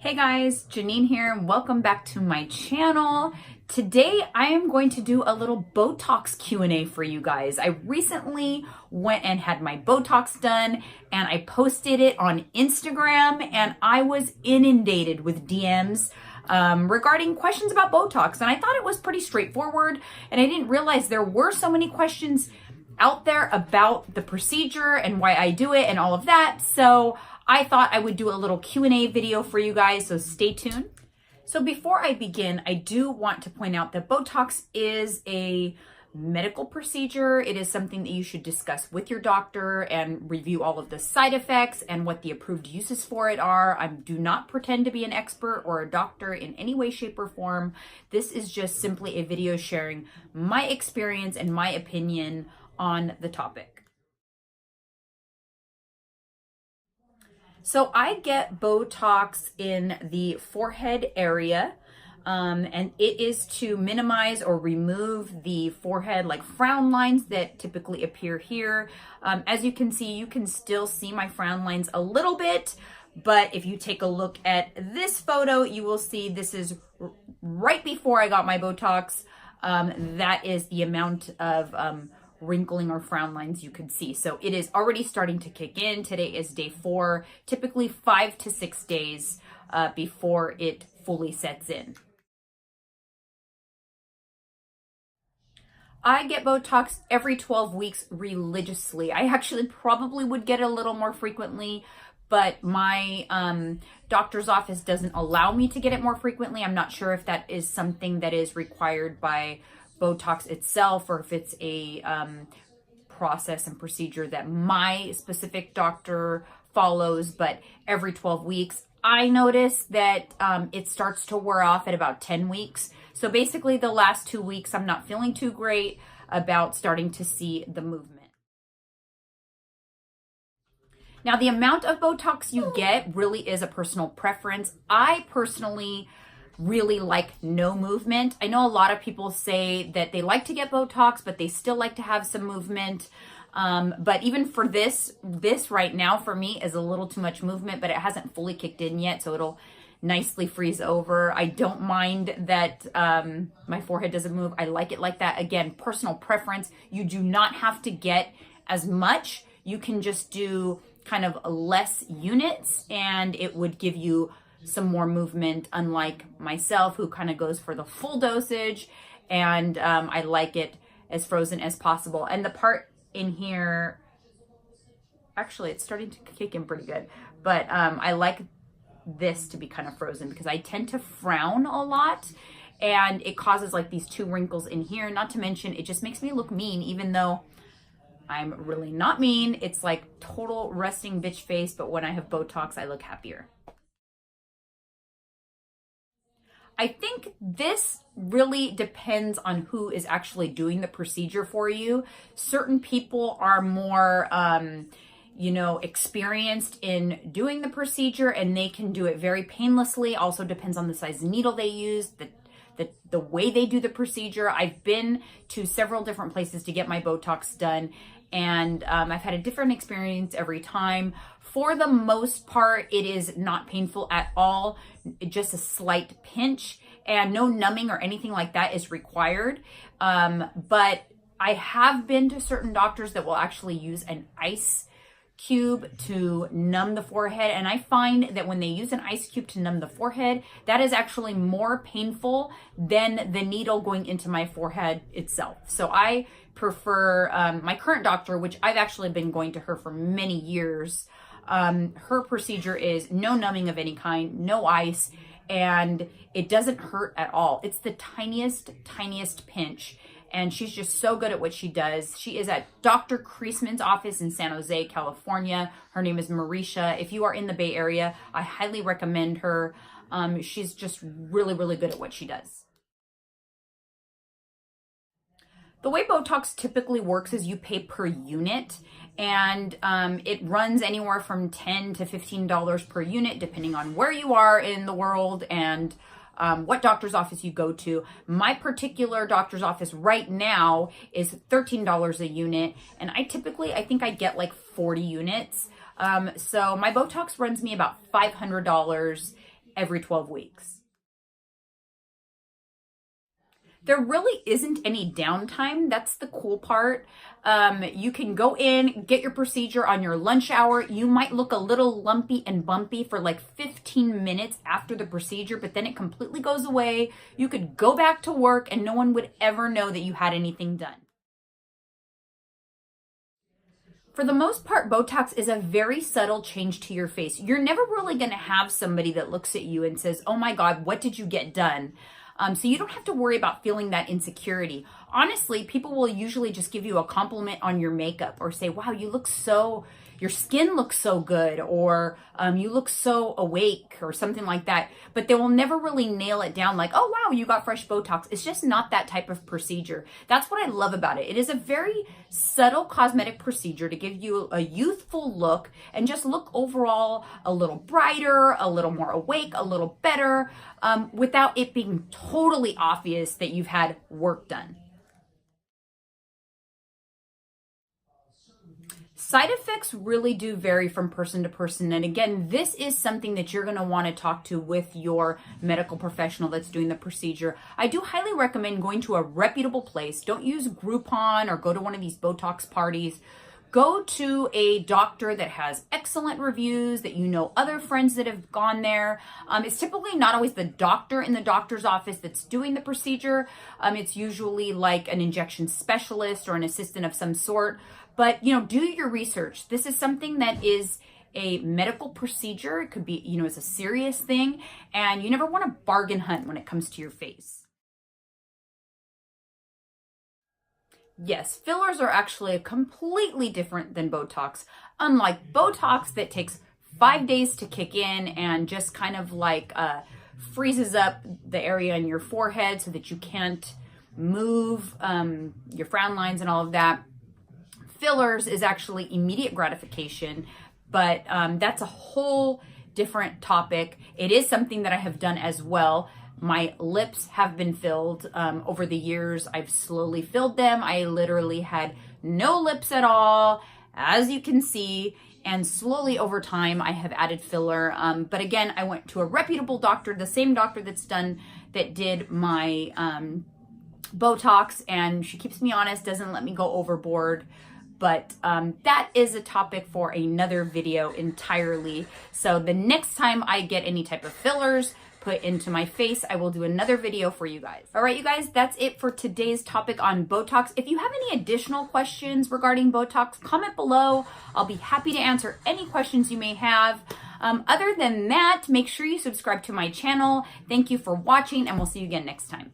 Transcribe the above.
Hey guys, Janine here and welcome back to my channel. Today I am going to do a little Botox Q&A for you guys. I recently went and had my Botox done and I posted it on Instagram and I was inundated with DMs regarding questions about Botox, and I thought it was pretty straightforward, and I didn't realize there were so many questions out there about the procedure and why I do it and all of that. So I thought I would do a little Q&A video for you guys, so stay tuned. So before I begin, I do want to point out that Botox is a medical procedure. It is something that you should discuss with your doctor and review all of the side effects and what the approved uses for it are. I do not pretend to be an expert or a doctor in any way, shape, or form. This is just simply a video sharing my experience and my opinion on the topic. So I get Botox in the forehead area, and it is to minimize or remove the forehead like frown lines that typically appear here. As you can see, you can still see my frown lines a little bit, but if you take a look at this photo, you will see this is right before I got my Botox. That is the amount of wrinkling or frown lines you could see. So it is already starting to kick in. Today is day 4, typically 5 to 6 days before it fully sets in. I get Botox every 12 weeks religiously. I actually probably would get it a little more frequently, but my doctor's office doesn't allow me to get it more frequently. I'm not sure if that is something that is required by Botox itself, or if it's a process and procedure that my specific doctor follows, but every 12 weeks. I notice that it starts to wear off at about 10 weeks. So basically the last 2 weeks, I'm not feeling too great about starting to see the movement. Now, the amount of Botox you get really is a personal preference. I personally really like no movement. I know a lot of people say that they like to get Botox, but they still like to have some movement. But even for this right now for me is a little too much movement, but it hasn't fully kicked in yet, so it'll nicely freeze over. I don't mind that my forehead doesn't move. I like it like that. Again, personal preference. You do not have to get as much. You can just do kind of less units and it would give you some more movement, unlike myself who kind of goes for the full dosage, and I like it as frozen as possible. And the part in here, actually it's starting to kick in pretty good, but I like this to be kind of frozen because I tend to frown a lot and it causes like these 2 wrinkles in here. Not to mention it just makes me look mean, even though I'm really not mean. It's like total resting bitch face, but when I have Botox I look happier. I think this really depends on who is actually doing the procedure for you. Certain people are more, experienced in doing the procedure and they can do it very painlessly. Also depends on the size needle they use, the way they do the procedure. I've been to several different places to get my Botox done, and I've had a different experience every time. For the most part, it is not painful at all, just a slight pinch, and no numbing or anything like that is required. But I have been to certain doctors that will actually use an ice cube to numb the forehead, and I find that when they use an ice cube to numb the forehead, that is actually more painful than the needle going into my forehead itself. So I prefer my current doctor, which I've actually been going to her for many years. Her procedure is no numbing of any kind, no ice, and it doesn't hurt at all. It's the tiniest pinch, and she's just so good at what she does. She is at Dr. Kreisman's office in San Jose, California. Her name is Marisha. If you are in the Bay Area, I highly recommend her. She's just really, really good at what she does. The way Botox typically works is you pay per unit, and it runs anywhere from $10 to $15 per unit, depending on where you are in the world and what doctor's office you go to. My particular doctor's office right now is $13 a unit, and I think I get like 40 units. So my Botox runs me about $500, every 12 weeks. There really isn't any downtime. That's the cool part. You can go in, get your procedure on your lunch hour. You might look a little lumpy and bumpy for like 15 minutes after the procedure, but then it completely goes away. You could go back to work and no one would ever know that you had anything done. For the most part, Botox is a very subtle change to your face. You're never really going to have somebody that looks at you and says, "Oh my God, what did you get done?" So you don't have to worry about feeling that insecurity. Honestly, people will usually just give you a compliment on your makeup or say, "Wow, your skin looks so good," or "You look so awake," or something like that. But they will never really nail it down like, "Oh, wow, you got fresh Botox." It's just not that type of procedure. That's what I love about it. It is a very subtle cosmetic procedure to give you a youthful look and just look overall a little brighter, a little more awake, a little better, without it being totally obvious that you've had work done. Side effects really do vary from person to person. And again, this is something that you're going to want to talk to with your medical professional that's doing the procedure. I do highly recommend going to a reputable place. Don't use Groupon or go to one of these Botox parties. Go to a doctor that has excellent reviews, that you know other friends that have gone there. It's typically not always the doctor in the doctor's office that's doing the procedure. It's usually like an injection specialist or an assistant of some sort. But, do your research. This is something that is a medical procedure. It could be, it's a serious thing. And you never want to bargain hunt when it comes to your face. Yes, fillers are actually completely different than Botox. Unlike Botox that takes 5 days to kick in and just kind of like freezes up the area on your forehead so that you can't move your frown lines and all of that. Fillers is actually immediate gratification, but that's a whole different topic. It is something that I have done as well. My lips have been filled over the years. I've slowly filled them. I literally had no lips at all, as you can see. And slowly over time, I have added filler. But again, I went to a reputable doctor, the same doctor that did my Botox, and she keeps me honest, doesn't let me go overboard. But that is a topic for another video entirely. So the next time I get any type of fillers put into my face, I will do another video for you guys. All right, you guys, that's it for today's topic on Botox. If you have any additional questions regarding Botox, comment below. I'll be happy to answer any questions you may have. Other than that, make sure you subscribe to my channel. Thank you for watching, and we'll see you again next time.